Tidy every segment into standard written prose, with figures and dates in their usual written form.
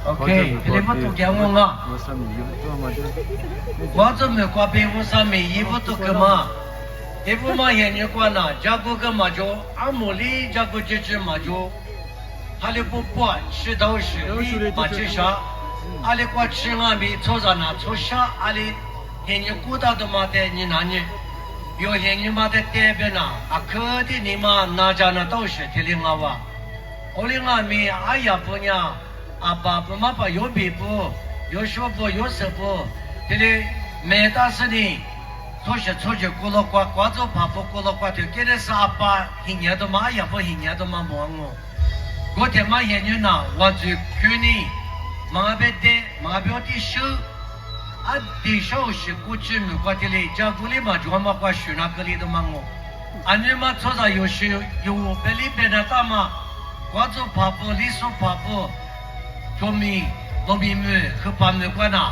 OK，你不读给我啊？我怎么挂被我上面衣服都干嘛？衣服嘛也你管呐，加个个嘛就阿姆里加个这嘛就，哈里不播吃都是里嘛吃啥？阿里过吃俺比抽上那抽啥？阿里现你顾到的嘛的你哪里？有现你嘛的代表呐，啊可的你嘛哪家那都是听领我哇。我领俺们哎呀不呢，啊爸爸妈妈有皮肤，有手部有手部，这里没大事呢。出去过了挂着爬坡过了挂头，给的是阿爸一年都嘛也不一年都嘛忙我。我天嘛研究呢，我就去呢，马别的马表的手，啊的手是过去没挂的嘞，家过里嘛就嘛挂水那个里的嘛我，啊你嘛做到有时有别里边的大嘛，挂着爬坡里手爬坡，做米农民们和把没挂那。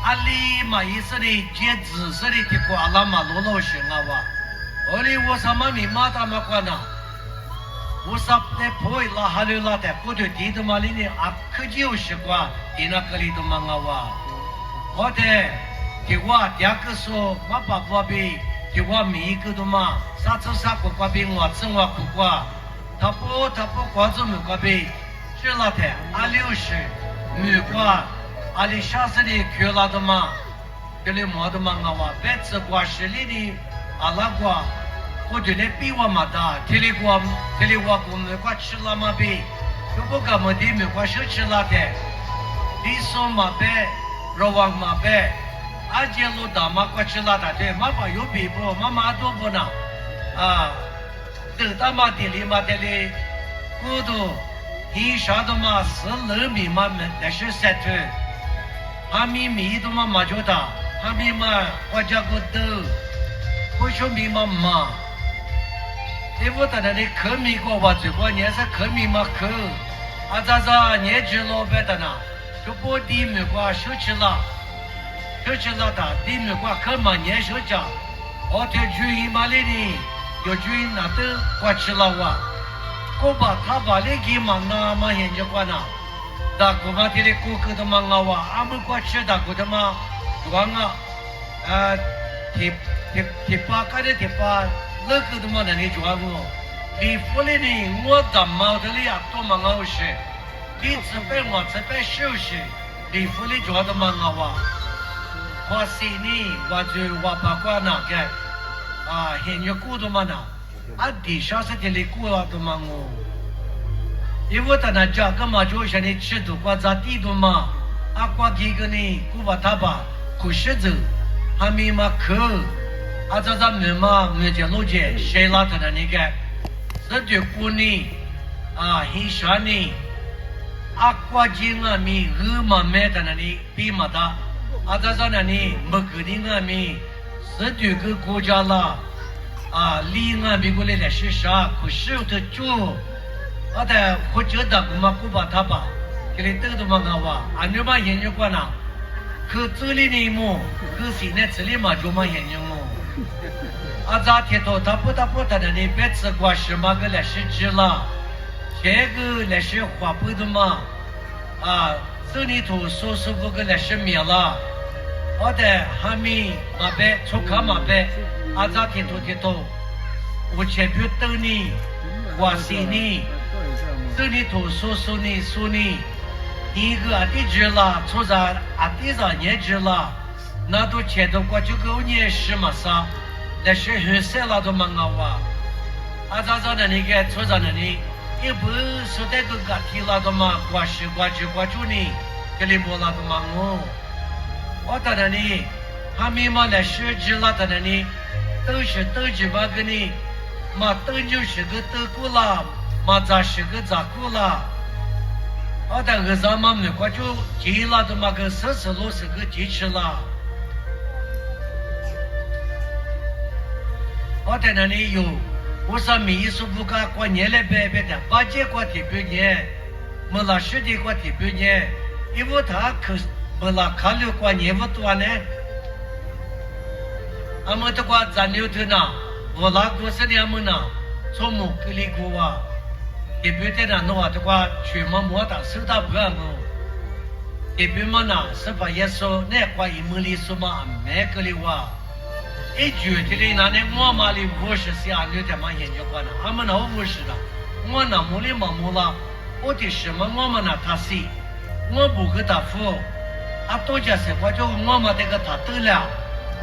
阿里嘛意思的接紫色的的瓜拉嘛罗罗行啊哇，我哩我什么米嘛他妈管呐，我啥的破伊拉哈溜拉的，过去地的嘛里呢啊可就是瓜，地那个里头嘛啊哇，我的的我第二个说嘛把瓜比，的我每一个都嘛，啥子啥个瓜比我吃我苦瓜，他不瓜子没瓜比，是那的阿60没瓜。阿里下次的去了的嘛，给你摸的嘛啊哇，别吃瓜实力的阿拉瓜，我觉得比我嘛大，这里我没瓜吃了嘛比，如果干么的没瓜少吃了的，李松嘛别，肉王嘛别，阿杰路大嘛瓜吃了的对，嘛把有皮不，嘛多不呢，啊，等到嘛地里嘛的里，骨头，你啥的嘛4厘米嘛没，那是3头。哈密米都嘛嘛就大，哈密嘛我家个豆，我说米嘛嘛，因为他那里科米个我最关键是科米嘛科，啊咋年纪老白的呢，就把地米瓜收起了的，地米瓜科嘛年收着，我在注意嘛里呢，有注意那都瓜吃了哇，我把他把那给嘛那嘛研究过呢。大姑妈这里顾客的嘛啊哇，俺们过去大姑的嘛，光啊，提拔开的提拔，那个的嘛那里装我，你府里呢我感冒的里啊多嘛好事，你这边我这边收拾，你府里装的嘛啊哇，我心里我就我把关那个，啊现在顾的嘛那，啊地上是这里顾了的嘛我。因为他那家干嘛就像你吃土瓜咋地的嘛，阿瓜几个呢，古巴他吧，苦柿子，还没嘛壳，阿咋没嘛没叫路街，谁拉他的那个，这就过呢，啊，很啥呢，阿瓜几个米鹅嘛买的那里比嘛大，阿咋那里没个的个米，19个国家啦，啊，离俺美国来的是啥？苦柿子猪。我的或者的姑妈姑爸他爸，给你等着嘛个哇，俺这嘛研究过呢，可这里呢么，可现在这里嘛就嘛研究么，啊咋天头他不的呢，别吃瓜什么个来是吃了，这个来是花布的嘛，啊这里头说不个来是灭了，我的还没嘛别出口嘛别，啊咋天头，我前边等你，我心里。这里头说你，一个阿弟知了，出在阿弟上也知了，那都钱都过去够年10嘛啥，那是很少了都忙啊哇，阿咋那里个出在那里，也不是那个个提了都嘛，挂住你，这里没了都忙哦，我在那里，还没嘛那是知了在那里，都是嘛个你，嘛都就是个德国啦。嘛咋是个咋过了？我的儿子嘛没过就急了，都嘛个40路是个急吃了。我在那里有，我说民俗不干过年来白的，8节过特别年，没了10的过特别年，因为他可没了考虑过年不多呢。俺们这个咱留头呢，我那个是俺们呢，从木格里过啊。这边的那话的话，全部没打手打不干不。这边嘛呢，是把耶稣那块一门里说嘛，没个里话。一觉得里那我嘛里50岁啊，你他妈研究过呢？俺们那50了，我那没里嘛没了，我的什么我们那他是，我不给他付，啊多加些我就我们这个他得了，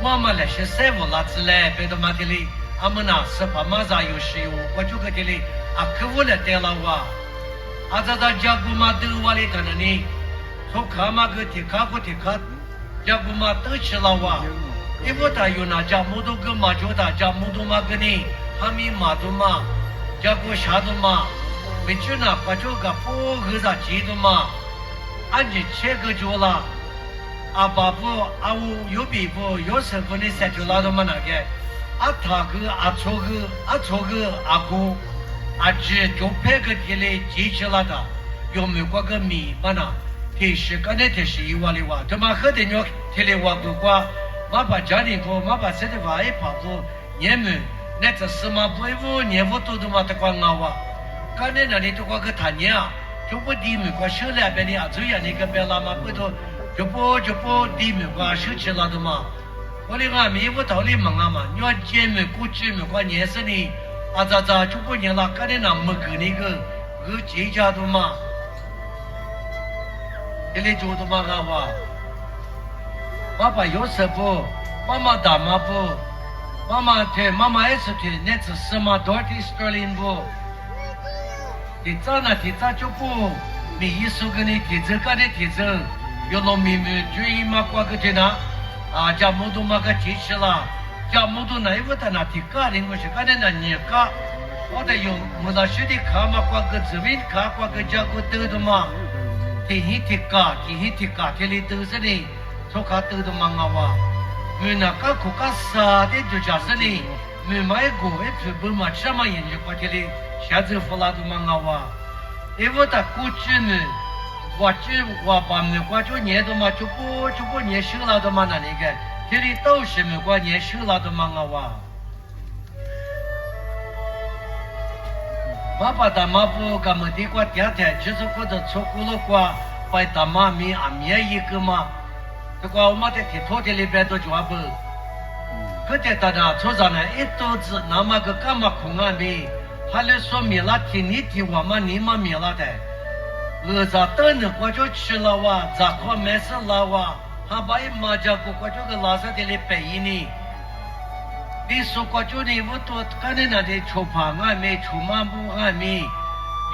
我们那些师傅那之类，别的嘛的里，俺们那是把马上有石油，我就给这里啊客户来得了哇，啊这他家姑妈都我里头呢，从看嘛个提卡不提卡，家姑妈都吃了哇。因为他有那家木头跟马就他家木头嘛跟你，还没马头嘛，家过啥子嘛，没去那把这个不和他记的嘛，俺这切个就了，啊爸父啊我有比不有时候你才就拉到嘛那个，啊他个啊错个阿姑，啊这就拍个地里记起来的，有没过个米嘛那，提示刚才提示一万里哇，他妈喝的尿提里哇不qua。妈把家里过，妈把这里娃一跑过，年们那这是嘛不会年不多的嘛的光啊哇，刚才那里都光个谈年啊，就不地面过手两边的啊，这样那个别拉嘛不多，就不地面过手起来的嘛，我的俺们不道理忙啊嘛，你要见面过去面过年生的，啊咋就不年了，刚才那没给那个节假的嘛，这里做的嘛啊哇。爸爸有时不，妈妈打嘛不，妈妈也是推，那次什么多的 sterling 不，提早呢提早就不，每一首给你提着个的提着，有农民们注意嘛挂个的呢，啊家木头嘛个提起了，家木头那一个他那提个的我是个的那年个，我的有木那些的卡嘛挂个这边卡挂个家个得的嘛，提个，这里都是的。说卡得的忙啊哇，我那个国家啥的就假设呢，我买过一批不嘛什么研究过这里，下次回来的忙啊哇，因为他过去呢，我把美国就年的嘛就不年收了的嘛那个，这里都是美国年收了的忙啊哇，爸爸他妈不干么的过第二天就是过的错过了过，把他妈咪阿咪一个嘛。这个我们在铁托的里边都抓不，可在他那车上呢，一肚子那么个干嘛空啊没，还来说米拉听你听我们你们米拉的，我咋等呢？我就吃了哇，咋可没事了哇？还把一麻将我就个拉萨的里背呢，你说我就你我多看你那里出盘啊没，出马步啊没，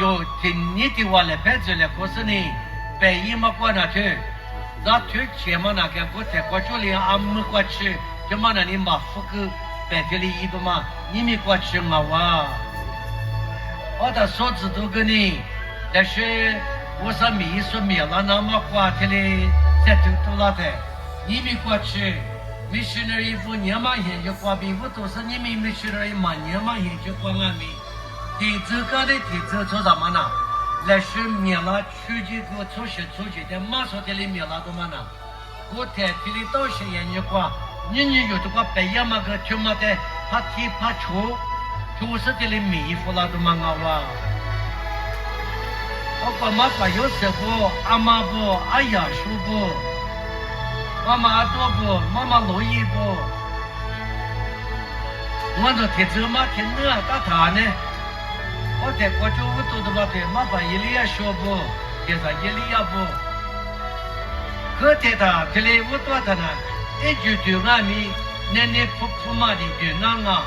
有听你的话来背着来，可是呢，背一嘛过那去。那推前嘛那个我在过去连俺们过去，就嘛那里马福个白天里一个嘛，你们过去嘛哇，我的手指头给你，但是我说米说米了，那么过天里在都拉的，你们过去，没去那一副年嘛研究过比我都是你们没去那一嘛年嘛研究过俺们，提这个的提这做什么呢？来是免了出去给我出去的，马上这里免了多嘛呢？我在这里都是研究过，你有这个白羊嘛个就嘛的，怕踢怕球，就是这里米服了多嘛哇！我爸妈把有时不，阿妈不，阿雅叔不，妈妈阿多不，妈妈罗伊不，我都听这嘛听那打他呢。我在过去我做的嘛的，麻烦伊利亚说不，介绍伊利亚不，可在他这里我多他呢，一句对俺们那铺嘛的对俺啊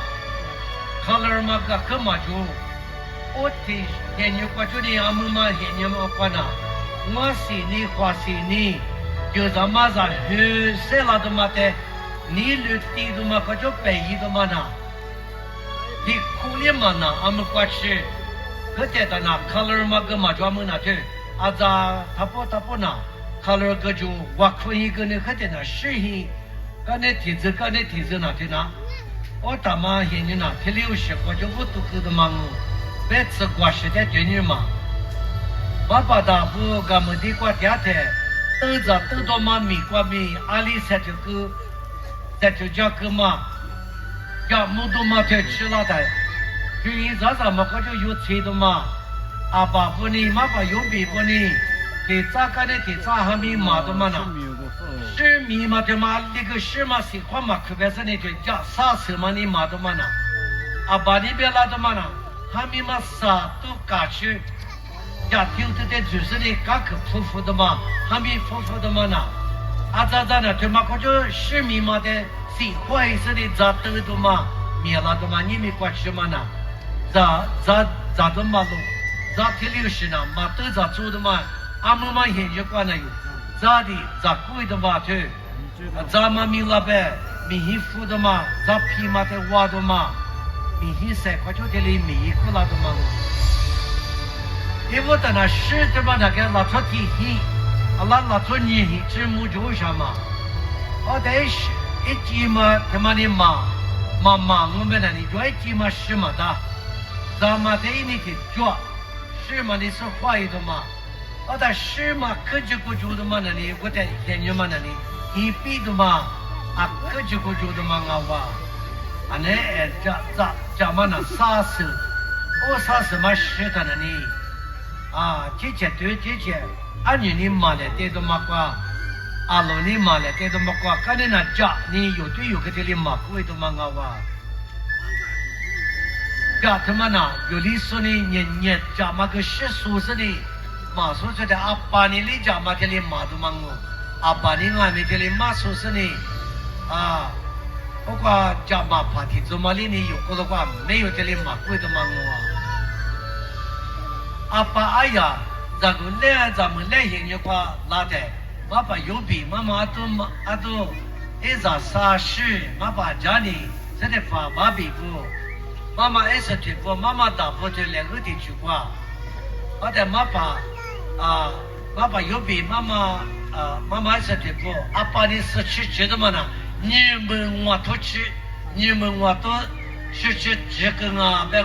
，color 嘛个可嘛就，我的研究过去的俺们嘛研究嘛过呢，我是你话是你，就咱马上去谁拉的嘛的，你绿地的嘛可就白衣的嘛呢，你苦力嘛呢，俺们过去。可在他那 color 嘛个嘛专门那去，啊咋他不那 color 个就我可以个呢，可在那适应，个那体质那去那，我他妈现在那提60我就不都个的忙，别吃过时的军人嘛，爸爸大不个么的过家的，都到嘛米过米，阿里才就个，才就叫个嘛，叫木头嘛就吃了的。军人早上嘛，我就有车的嘛，阿爸不呢，妈爸有比不呢，给咋个的给咋还没马的嘛呢？是米嘛的嘛，那个是嘛是话嘛，可别是那就叫啥什么你马的嘛呢？阿爸那边拉的嘛呢，还没嘛啥都嘎去，呀丢的就是那嘎可夫妇的嘛，还没夫妇的嘛呢？阿咋呢？对嘛，我就是米嘛的，是坏事的咋得的嘛？米拉的嘛，你没关系嘛呢？咋的嘛路？咋听流是呢？嘛都咋做的嘛？阿姆嘛研究过了有，咋的咋贵的嘛？对，咋嘛米拉呗？米夫的嘛？咋皮嘛的挖的嘛？米塞快就得里米过来的嘛？因为在那是的嘛，那个拉出体系。拉出你这木就什么？我得是一季嘛，他妈的嘛，我们那里做一季嘛是嘛的，咱们得你去做，是嘛你是坏的嘛？我得是嘛，科技不做的嘛那里，我得研究嘛那里，你比的嘛，科技不做的嘛我，这嘛那啥时，我啥时嘛是的那里，这些对这些。阿你买来带到马瓜，阿老你买来带到马瓜，看你那家你有对有个这里马贵的嘛哇？家他妈呐，有里说呢年家嘛个是说是的，马说出的阿爸你里家嘛这里马都嘛我，阿爸你俺们这里马说是呢，不过家嘛怕提做嘛里呢有个的话没有这里马贵的嘛我，阿爸哎呀。咱们来研究qua拉的，妈爸有比妈妈都一咋啥事，妈爸家里这里发妈比不，妈妈也是退步，妈妈打不就两个地区qua，我的妈爸有比妈妈也是退步，阿爸你是吃的嘛呢？你们我都吃，你们我都吃这个别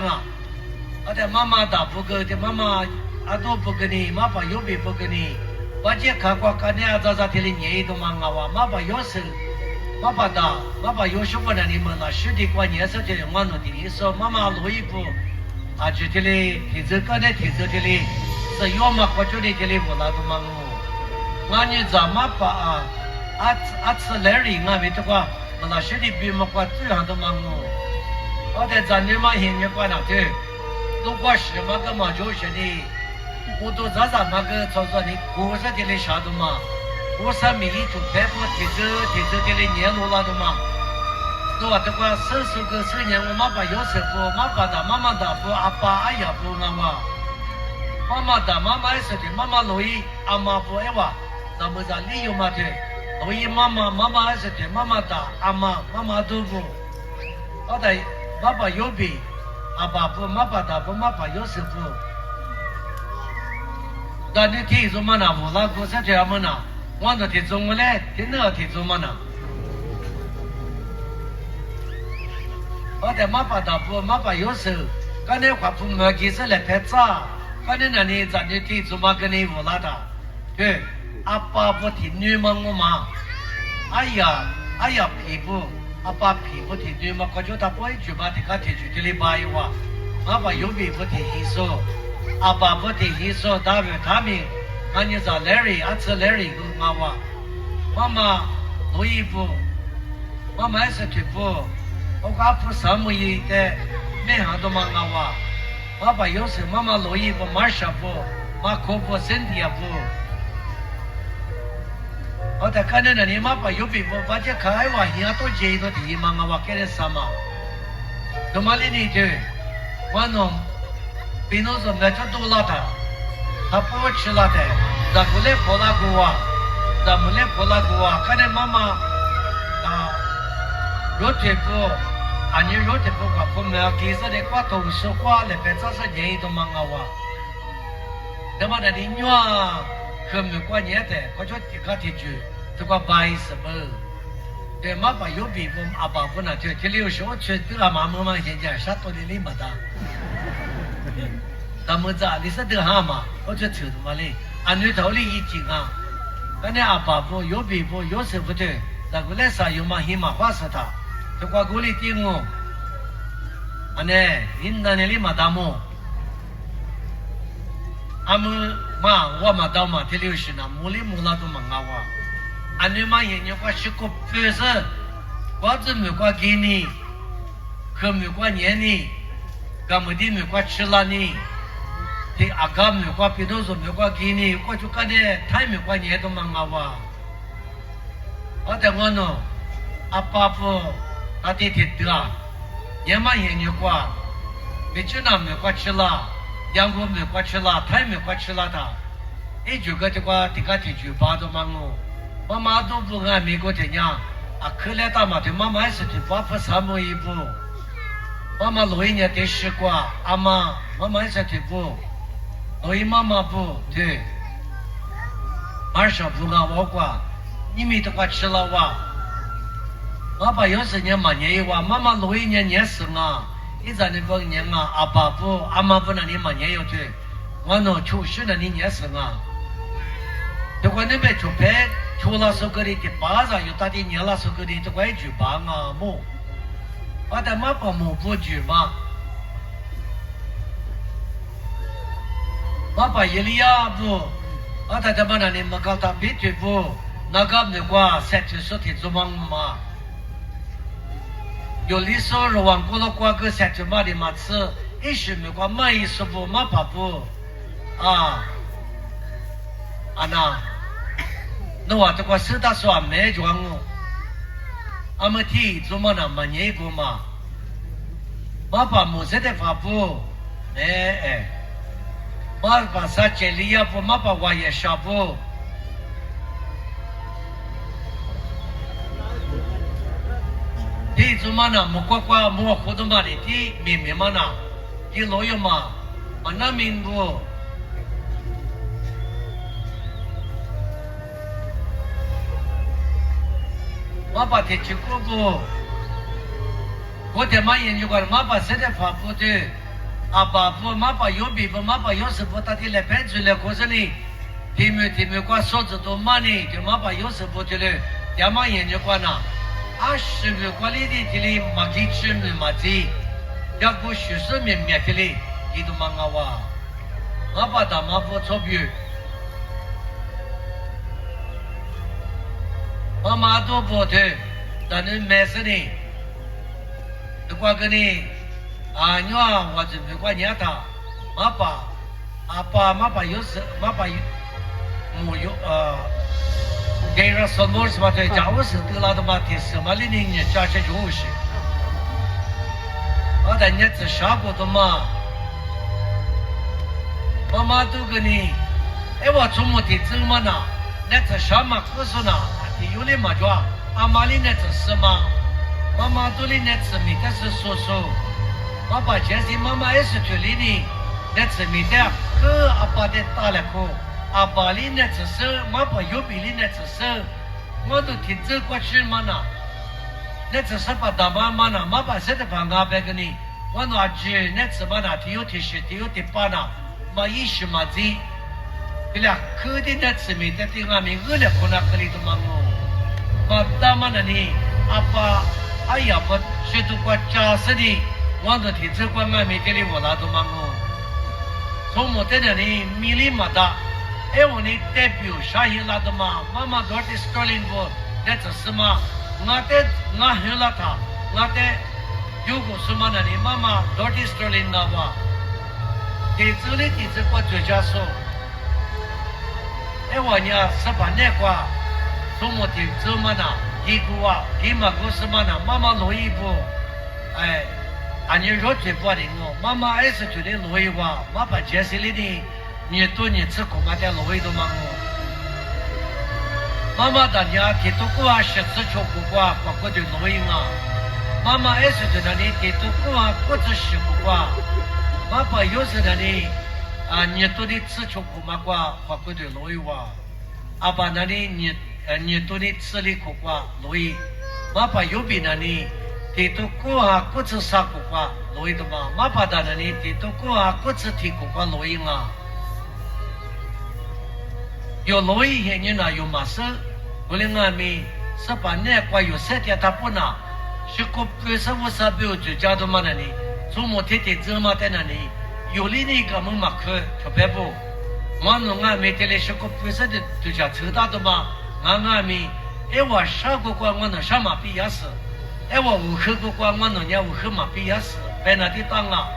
我的妈妈打不够的妈妈。阿多不跟你，妈爸有比不跟你，我这看过看你咋天里年都忙啊，妈爸有时，妈爸有什么呢？你们那实体过年是这里我弄的，你说妈妈录一部，就这里提着刚才提着这里，是要么过去的这里我那都忙我你咋妈爸吃来人啊，为这个我那实体比么过这样都忙我在咱这嘛现在过那对，如果是嘛个嘛就是的。我都咋嘛个操作你过上这里啥的嘛？过上米就白不提着这里年路了的嘛？我这个手年我妈爸有时不，妈妈不，阿爸阿爷不妈妈也是的，妈妈乐意，阿妈不爱哇，咱们在理由嘛的，乐意妈妈也是的，妈妈都不，我的爸爸有比，阿爸不，妈爸有时不。那你听说嘛？那我那个是这样么呢？我那听说我嘞，听那听说嘛呢？我的妈爸有时候，刚才话不没几次来拍照，刚才那里咱就听说嘛跟你我那的，对，阿爸不听女嘛我嘛，哎呀皮肤，阿爸皮肤听女嘛，我就他不会去把这个听去这里摆一话，阿爸有皮肤听说。阿爸不听说，他们，俺就在那里，吃那里个妈妈录一部，妈妈也是退步，我阿婆什么一的，没啥都忙爸爸有时妈妈录一部，马上不，马可不，身体也不。我在看那里，妈爸有皮肤，把这看话，现在都接到地忙给人什么？怎么的呢？就我弄。比如说那就多了他不吃了的，咱不来破那个看见妈妈肉腿不，你肉腿不不没有给上的瓜头是瓜了，别这是年都忙那么那的女可没过年的，我就这句，这个白什么？对，妈爸有比不阿爸不呢，就这里有时候去对俺妈现在啥多的里没得。咱们这你是得哈嘛？我就抽他妈嘞，俺女头里一斤俺那阿爸不有皮肤有时不对，那个来啥有嘛黑嘛花死他，就挂锅里顶我，俺那你那里嘛大么？阿们嘛，我嘛到嘛第六十呢，木里木拉都忙啊哇，阿你嘛研究过学过本身，瓜子没瓜给你，可没瓜年你，干么的没瓜吃了你，的阿哥没瓜皮头说没瓜给你，我就干的太没瓜年都忙啊哇，我在我呢，阿爸父阿弟弟的，也嘛研究过，没吃那没瓜吃了。阳光没过去了，太没过去了他，一句个的话，这个句巴都忙哦，妈妈都不按美国的样，啊，可怜大妈的妈妈还是的爸爸三毛一步，妈妈老一年得10挂，阿妈还是的不，老一妈妈不对，马上不按我挂，你们的话吃了哇，爸爸有时年嘛年一哇，妈妈老一年生啊。一在那个年啊，阿爸不阿妈不那里嘛年有对，我呢就是那里年生啊。如果那边出牌，出了手个里的巴上有大的年了手个里的怪举巴啊么，我的妈把么不举嘛，我把伊利亚不，我的他妈那里么搞他别举不，那个没挂30说的做梦嘛。有的时候往过了挂个三十码的马吃，一时没挂买一十步马八步，啊那，那我这个手打算没装哦，阿么提做么呢？没年过嘛，马八木色的发布，马八啥这里也不马八我也下步。第一嘛呢，木瓜瓜木活动嘛的，第明明嘛呢，第老有嘛，嘛那明不，我把这去过不，我的嘛研究过了，嘛把现在发布的，阿爸不嘛把有比不嘛把有时不他的来拍出来，可是呢，题目瓜说子多嘛呢，就嘛把有时不的了，也嘛研究过呢。10个管理的这里马给吃没马子，要不60面面这里，你都忙啊哇！我把他妈不错别，妈妈都不对，但是没事的，如果跟你你啊，我就没管人他，妈爸阿爸妈爸有时妈爸没有给人说么是吧？对，家务事得了的嘛，听什么的呢？家些就是，我在日子下过的嘛，妈妈都跟你，我怎么的怎么呢？日子下嘛，可是呢，有的嘛叫阿妈的日子是嘛，妈妈都的日子没得是叔叔，爸爸前些妈妈也是这里的，日子没得，可阿爸的打了口。阿爸里那只是，妈爸右边里那只是，我都听走过去嘛呢。那只是把大妈嘛呢，妈爸现在把阿伯给你，我拿去那只嘛呢，第有第10，第有第8呢，嘛20嘛子，对了，可的那只没得对俺们饿了可那可里头嘛我，嘛大妈那里，阿爸，哎呀不，许多过家事的，我都听走过俺们这里我那都嘛我，从我在那里米里嘛的。我呢代表啥人来的嘛？妈妈多的斯特林不？那只是嘛？我很了他，我有个什么呢？你妈妈多的斯特林那吧？给这里的这个作家说，我呢是把那个什么的怎么呢？一个啊，一嘛个什么呢？妈妈录一部，俺你说最不的我，妈妈还是觉得录一话，妈把解释里的。你多年吃苦嘛，在老外都忙我。妈妈大家提多过10次吃苦瓜，包括对老外啊。妈妈也是在那里提多过不止10苦瓜，爸爸有时那里你多的吃吃苦嘛瓜，包括对老外哇。阿爸那里你多的吃的苦瓜老外，爸爸右边那里提多过不止啥苦瓜老外的嘛，爸爸那里提多过不止提苦瓜老外啊。有老一些人呢，有马事，我们俺们是把那块有3天他不拿，是个35-40标就家都嘛那里，从某天天走嘛在那里，有的那个门马克特别不，我弄俺没得嘞是个不是的都叫抽大的嘛，俺没，哎我啥个关我能啥嘛比也是，哎我无口个关我能伢无口嘛比也是，白那的当啊，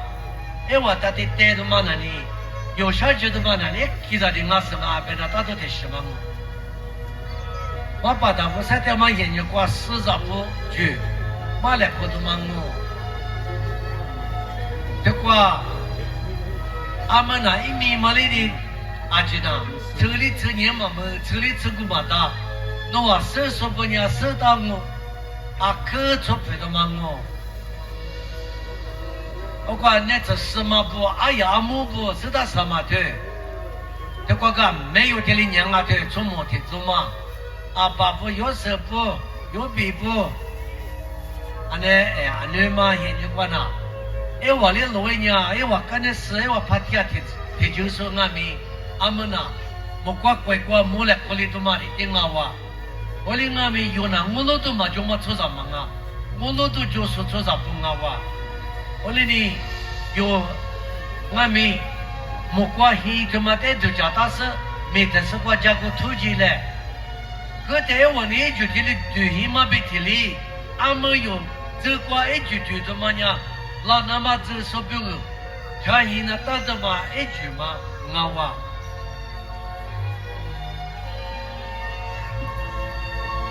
哎我他的带的嘛那里，有啥觉得嘛那里，其他的俺是嘛白那他都得什么我把他不是在嘛研究过40不就，嘛来可都嘛我，这个俺们那一米嘛里的。阿姐呐，这里这年嘛么，这里这个嘛大，那我手说不人手到我，啊可出配的嘛我管那这什么不，啊呀么不，是他什么的，这个没有这里娘啊的，做么的做嘛，啊爸不有手不，有臂不，啊那哎呀那嘛研究过呐，哎我的老人哎我干的事哎我怕天天就说俺们。阿们呐，莫怪怪怪莫来过里头嘛的听啊哇，我哩阿们有那我老多嘛就没出啥忙啊，我老多就说出啥不啊哇，我哩呢有阿们莫怪黑他妈的就叫他是没得是国家个土地嘞，可台湾呢就提哩对黑嘛别提哩，阿们有这个一句对的嘛呀，老那么这说不个，全黑那打的嘛一句嘛啊哇。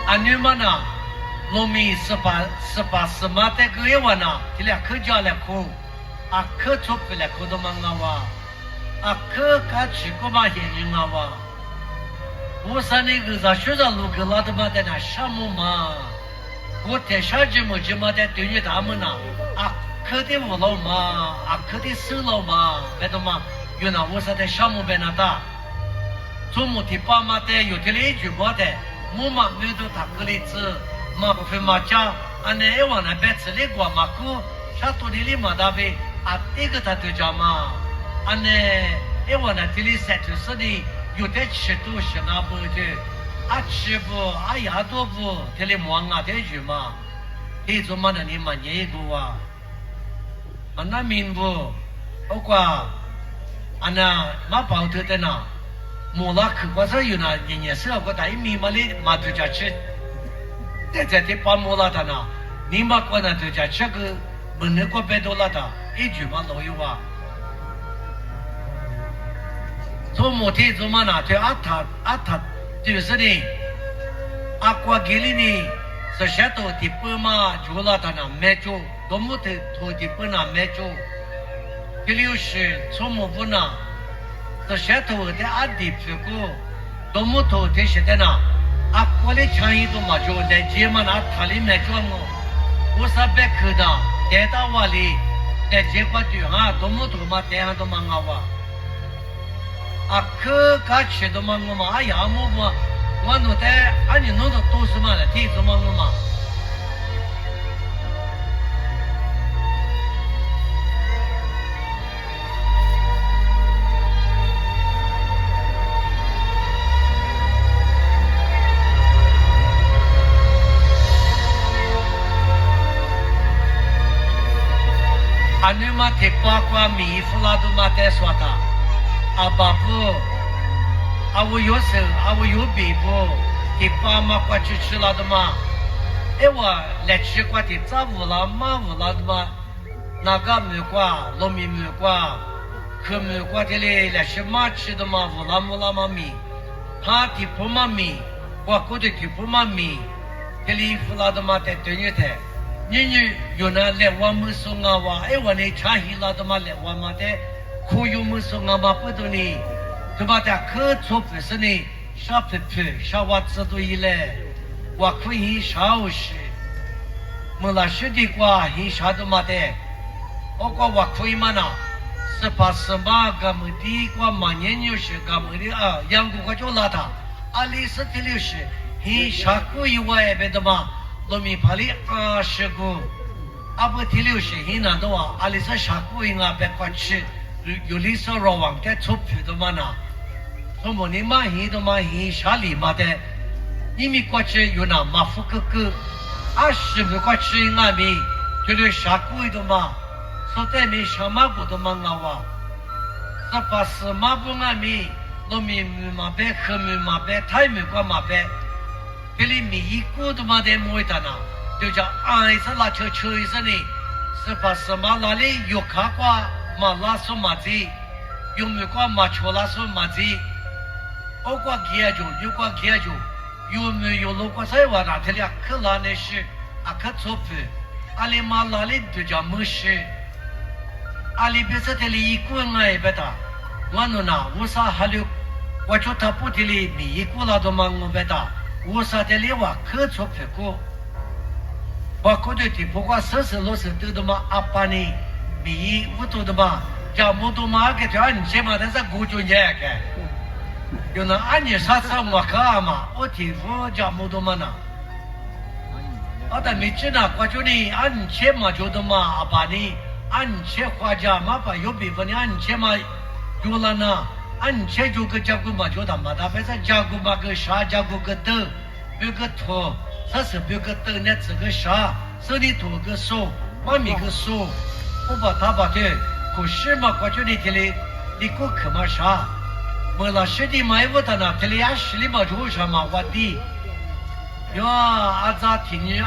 安尼嘛呐，农民18嘛在个月完呐，这俩客家来哭，啊客出不来哭都嘛啊哇，啊客家去过嘛现人啊哇，我说那个啥学生路个拉的嘛在那项目嘛，我在啥节目在对你他们呐，啊客的五楼嘛，啊客的10楼嘛，别的嘛，原来我说在项目边那打，周末的爸妈在有的一句话的。我嘛没都打个例子，嘛不会嘛讲，俺那往那边吃的过嘛苦，啥多的里嘛大呗，啊这个他都讲嘛，俺那往那这里晒就是的，有的吃都是那不的，啊吃不，啊牙多不，这里忙啊这句嘛，这种嘛那里嘛也一个啊，啊那民不，我讲，俺那嘛包头的呐。莫拉克国是有那年是个大一米嘛哩嘛都叫吃，在的把莫拉的呐，你嘛过那都叫吃个门那个别多了的，一句嘛老有啊。做莫天做嘛那对阿他就是呢，阿国给里呢是些多的不嘛就了的那买着，多么的多的不那买着，这里是做莫不那。这些头的阿弟屁股，多么头的现在呢？阿过来抢一都嘛就在街嘛那他里面装我是别去的，带到我里，在街过去啊，多么头嘛带上都嘛啊哇，啊可吃都嘛我嘛，哎呀我弄的，俺你弄的都是嘛的，地都嘛我嘛。俺们嘛得八卦米夫拉都嘛得说他，啊爸父，啊我有手，啊我有背部，得爸妈过去吃了的嘛，哎我来吃过的咋无了嘛无了的嘛，那个没挂，农民没挂，可没挂的嘞来是嘛吃的嘛无了嘛米，他的不嘛米，我过的的不嘛米，这里夫拉的嘛得对你的。你有那来我们说啊哇，哎我那茶黑了的嘛来我们的，可有们说啊嘛不多呢，对吧？的可做不是呢，啥皮皮啥袜子都一来，我可以少时，没那些的话很啥都没得，我可以嘛呢，18嘛个么的话嘛年就是个么的啊，养过就拉他，啊20的60，很啥可以我也别的嘛。农民怕里20个，阿不提60很难的话，阿里是啥个人啊？别过去，有里是老王该出票的嘛呐？什么你买很多嘛很啥里嘛的？你们过去有那马夫哥哥，20没过去俺们就是啥个人的嘛？说在没什么不的嘛啊哇？18嘛不俺们农民马白、黑米马白、太米瓜马白，这里米一锅都马得摸一单呐，就叫按一次拉车一次呢，是把什么那里有卡瓜马拉索马子，有米瓜马乔拉索马子，我瓜给就有瓜给就，有米有路瓜菜话那这里可拉那是可错不，阿里马那里就叫没事，阿里别说这里一锅爱不打，我弄那我啥还有。我就他不提里米古拉多嘛，我别打，我啥的里话可错别过，我过去的不管60都他妈阿爸呢，米我都他妈叫木头嘛个叫你起码但是古就年个，有那按你啥子我看嘛，我提我叫木头嘛呢，阿但没知道我就呢按你起码就他妈阿爸呢，按你起花家嘛把有比分呢按你起码有了呢。俺前就个家姑嘛，就他妈的，反正家姑嘛个啥，家姑个豆，别个土，啥是别个豆呢？这个啥，手里土个手，妈咪个手，我把他把的，可是嘛，过去那天里，你过去嘛啥？没了实地买我的呢，这里20里嘛就啥嘛我的，哟，阿咋听你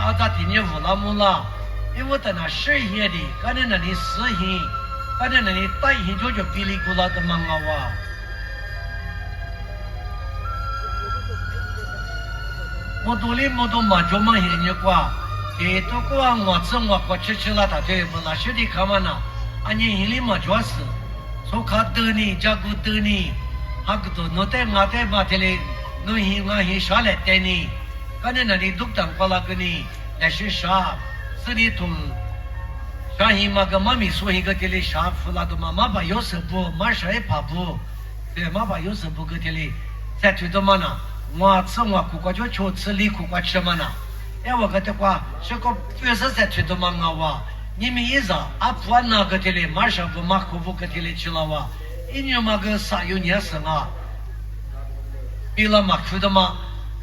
乌拉木啦？因为我的那10天的，刚才那里4天，刚才那里大天就哔哩咕啦的忙啊哇。我多里我都嘛就嘛现你瓜，这都瓜我吃了他对不啦？兄弟看嘛呢？俺年心里嘛就是，说看得呢，家姑得呢，还个都弄得我在嘛这里，弄我下来带呢，刚才那里都当过那个呢，那是啥？这里头，上一嘛个妈咪说一个这里啥服了都嘛，妈把有时不，妈啥也怕不，对，妈把有时不个这里，再推到嘛呢？我吃我苦瓜就吃里苦瓜吃嘛呢？哎，我跟他讲，这个50才推到嘛我，你们一让阿婆那个这里马上不马可不个这里去了哇？一年嘛个啥有年生啊？比了嘛去的嘛，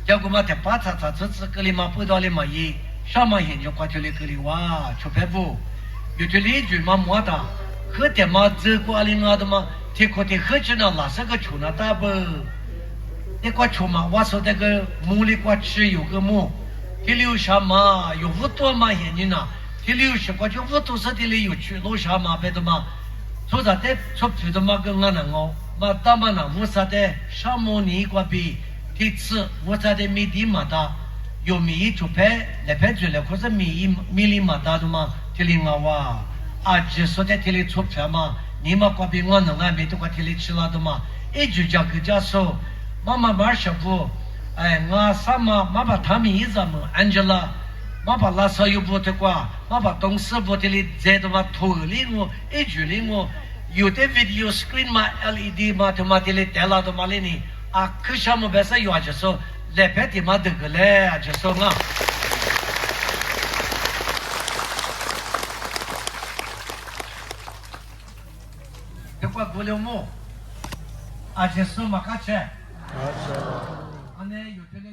结果嘛在巴叉这个里嘛不到里嘛一，上嘛研究过这里个里哇，出牌不？有这里句嘛没的，喝点嘛这个里我的嘛，这个的喝起那哪是个穷那大不？那个出嘛，我说那个木里瓜吃有个木，这里有啥嘛？有5多嘛现在呢？这里有10个就5多是这里有去楼啥嘛别的嘛？说啥的出去的嘛跟我那个，嘛大嘛那我啥的啥么你瓜比，这次我啥的米地嘛大，有米出牌来牌出来，可是米里嘛大的嘛，这里我哇，啊只说在这里出牌嘛，你嘛瓜比我能啊没得瓜这里吃了的嘛，一句讲个家说。妈妈马上不，哎，我啥嘛？妈把他们一直么，Angela，妈把拉萨又不的瓜，妈把东西不的里在的嘛头里我，一句里我，有的 video screen 嘛 LED 嘛，他妈的里带了的嘛里呢，啊，可什么白色有就说，来白的嘛这个嘞，就说啊。这瓜过了么？啊，就说嘛，看起。 안에 요즘에